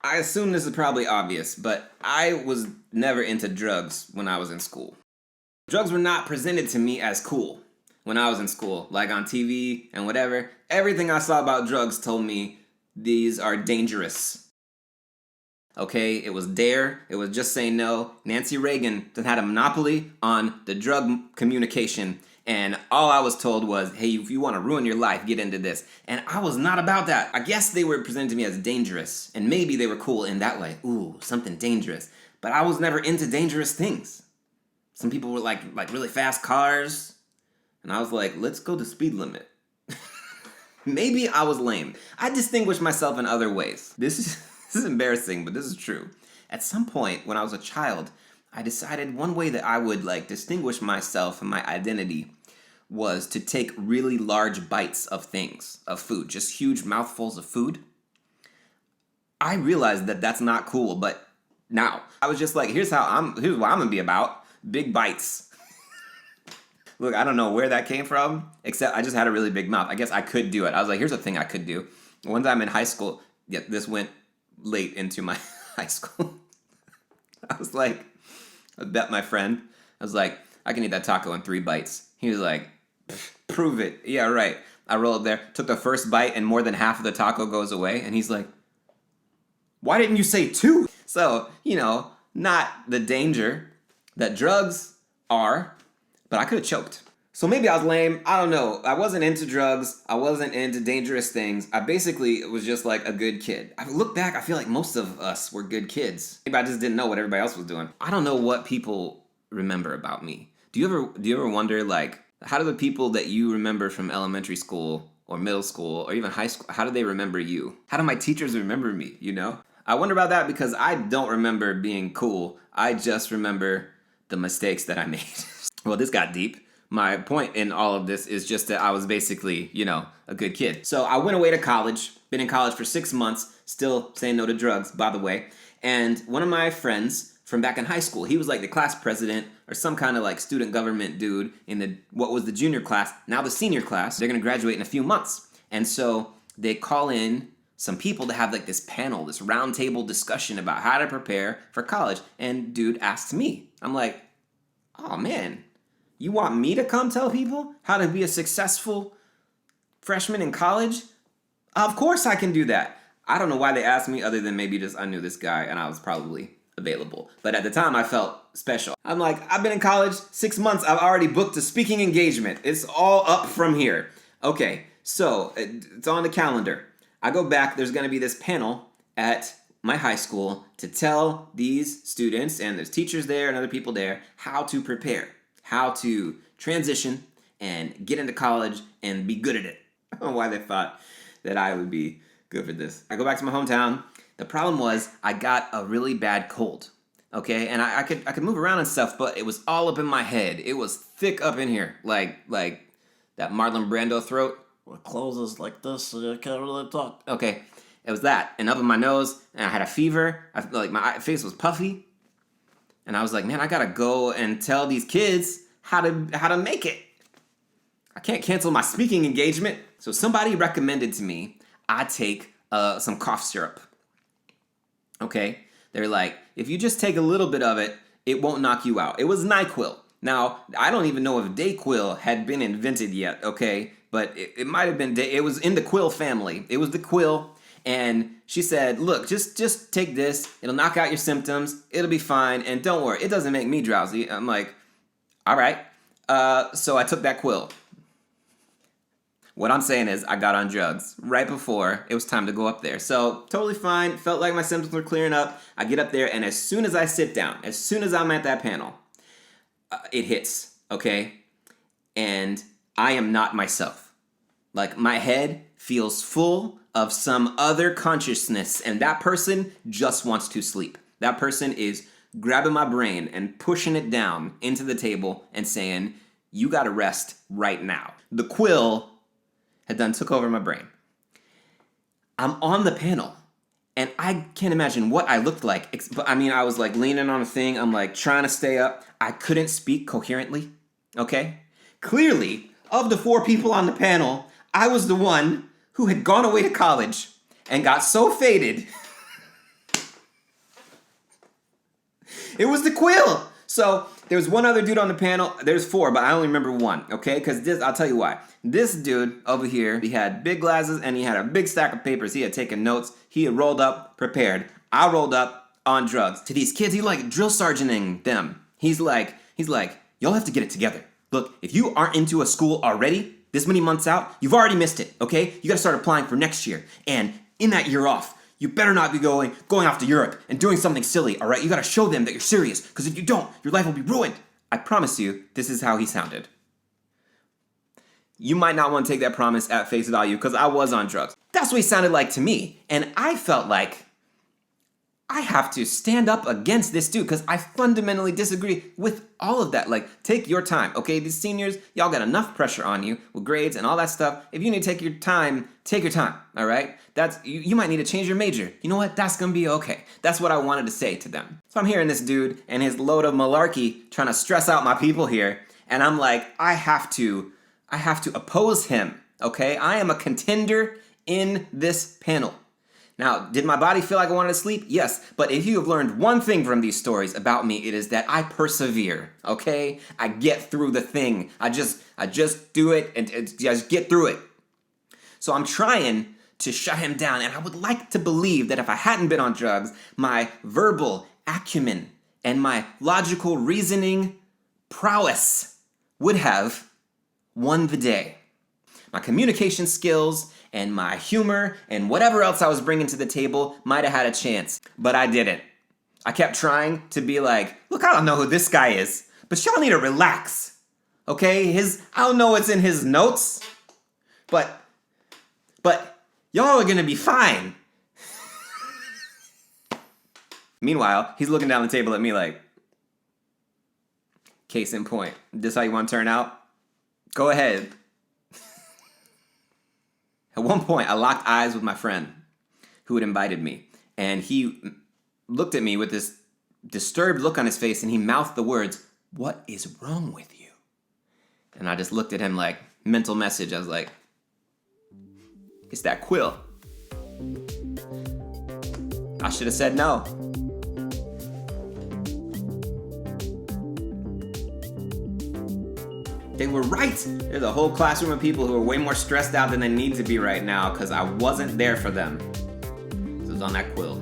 I assume this is probably obvious, but I was never into drugs when I was in school. Drugs were not presented to me as cool when I was in school, like on TV and whatever. Everything I saw about drugs told me these are dangerous. Okay, it was D.A.R.E, it was Just Say No. Nancy Reagan had a monopoly on the drug communication, and all I was told was, hey, if you want to ruin your life, get into this. And I was not about that. I guess they were presented to me as dangerous, and maybe they were cool in that way. Ooh, something dangerous. But I was never into dangerous things. Some people were like really fast cars, and I was like, let's go the speed limit. Maybe I was lame. I distinguished myself in other ways. This is embarrassing, but this is true. At some point when I was a child, I decided one way that I would distinguish myself and my identity was to take really large bites of things, of food, just huge mouthfuls of food. I realized that that's not cool, but now I was just like, here's what I'm gonna be about. Big bites. Look, I don't know where that came from, except I just had a really big mouth. I guess I could do it. I was like, here's a thing I could do. One time in high school, yeah, this went late into my high school. I was like, I bet my friend, I was like, I can eat that taco in 3 bites. He was like, prove it. Yeah, right. I rolled up there, took the first bite, and more than half of the taco goes away. And he's like, why didn't you say 2? So, not the danger that drugs are, but I could have choked. So maybe I was lame. I don't know. I wasn't into drugs. I wasn't into dangerous things. I basically was just like a good kid. I look back, I feel like most of us were good kids. Maybe I just didn't know what everybody else was doing. I don't know what people remember about me. Do you ever wonder, how do the people that you remember from elementary school or middle school or even high school, how do they remember you? How do my teachers remember me, I wonder about that because I don't remember being cool. I just remember the mistakes that I made. Well, this got deep. My point in all of this is just that I was basically, a good kid. So I went away to college, been in college for 6 months, still saying no to drugs, by the way. And one of my friends from back in high school, he was like the class president or some kind of student government dude in what was the junior class, now the senior class. They're going to graduate in a few months. And so they call in some people to have this panel, this round table discussion about how to prepare for college. And dude asked me, I'm like, oh man, you want me to come tell people how to be a successful freshman in college? Of course I can do that. I don't know why they asked me other than maybe just I knew this guy and I was probably available. But at the time I felt special. I'm like, I've been in college 6 months. I've already booked a speaking engagement. It's all up from here. Okay, so it's on the calendar. I go back. There's going to be this panel at my high school to tell these students, and there's teachers there and other people there, how to prepare, how to transition and get into college and be good at it. I don't know why they thought that I would be good for this. I go back to my hometown. The problem was I got a really bad cold. Okay, and I could move around and stuff, but it was all up in my head. It was thick up in here, like that Marlon Brando throat. It closes like this, so you can't really talk. Okay, it was that, and up in my nose, and I had a fever. I felt like my face was puffy, and I was like, man, I gotta go and tell these kids how to make it. I can't cancel my speaking engagement. So somebody recommended to me I take some cough syrup. Okay, they're like, if you just take a little bit of it, it won't knock you out. It was NyQuil. Now, I don't even know if Dayquil had been invented yet, okay? But it might have been, it was in the Quill family. It was the Quill, and she said, look, just take this. It'll knock out your symptoms. It'll be fine, and don't worry, it doesn't make me drowsy. I'm like, all right. So I took that Quill. What I'm saying is I got on drugs right before it was time to go up there. So totally fine. Felt like my symptoms were clearing up. I get up there, and as soon as I sit down, as soon as I'm at that panel, it hits, okay? And I am not myself. Like, my head feels full of some other consciousness, and that person just wants to sleep. That person is grabbing my brain and pushing it down into the table and saying, you gotta rest right now. The Quill had done took over my brain. I'm on the panel, and I can't imagine what I looked like. But I mean, I was leaning on a thing. I'm trying to stay up. I couldn't speak coherently, okay? Clearly, of the 4 people on the panel, I was the one who had gone away to college and got so faded It was the quill. So there was one other dude on the panel. There's 4, but I only remember 1, okay? Because this, I'll tell you why. This dude over here, he had big glasses and he had a big stack of papers. He had taken notes. He had rolled up, prepared. I rolled up on drugs. To these kids, he like drill sergeanting them. He's like, y'all have to get it together. Look, if you aren't into a school already, this many months out, you've already missed it, okay? You gotta start applying for next year. And in that year off, you better not be going off to Europe and doing something silly, all right? You gotta show them that you're serious, because if you don't, your life will be ruined. I promise you, this is how he sounded. You might not want to take that promise at face value, because I was on drugs. That's what he sounded like to me. And I felt like I have to stand up against this dude, because I fundamentally disagree with all of that. Like, take your time, okay? These seniors, y'all got enough pressure on you with grades and all that stuff. If you need to take your time, all right? You might need to change your major. You know what? That's gonna be okay. That's what I wanted to say to them. So I'm hearing this dude and his load of malarkey trying to stress out my people here, and I'm like, I have to oppose him, okay? I am a contender in this panel. Now, did my body feel like I wanted to sleep? Yes, but if you have learned one thing from these stories about me, it is that I persevere, okay? I get through the thing. I just do it and just get through it. So I'm trying to shut him down, and I would like to believe that if I hadn't been on drugs, my verbal acumen and my logical reasoning prowess would have won the day. My communication skills and my humor and whatever else I was bringing to the table might have had a chance, but I didn't. I kept trying to be like, look, I don't know who this guy is, but y'all need to relax, okay? I don't know what's in his notes, but y'all are gonna be fine. Meanwhile, he's looking down the table at me like, case in point, this how you want to turn out? Go ahead. At one point, I locked eyes with my friend who had invited me, and he looked at me with this disturbed look on his face, and he mouthed the words, "What is wrong with you?" And I just looked at him like, mental message. I was like, it's that quill. I should have said no. They were right. There's a whole classroom of people who are way more stressed out than they need to be right now because I wasn't there for them. It was on that quill.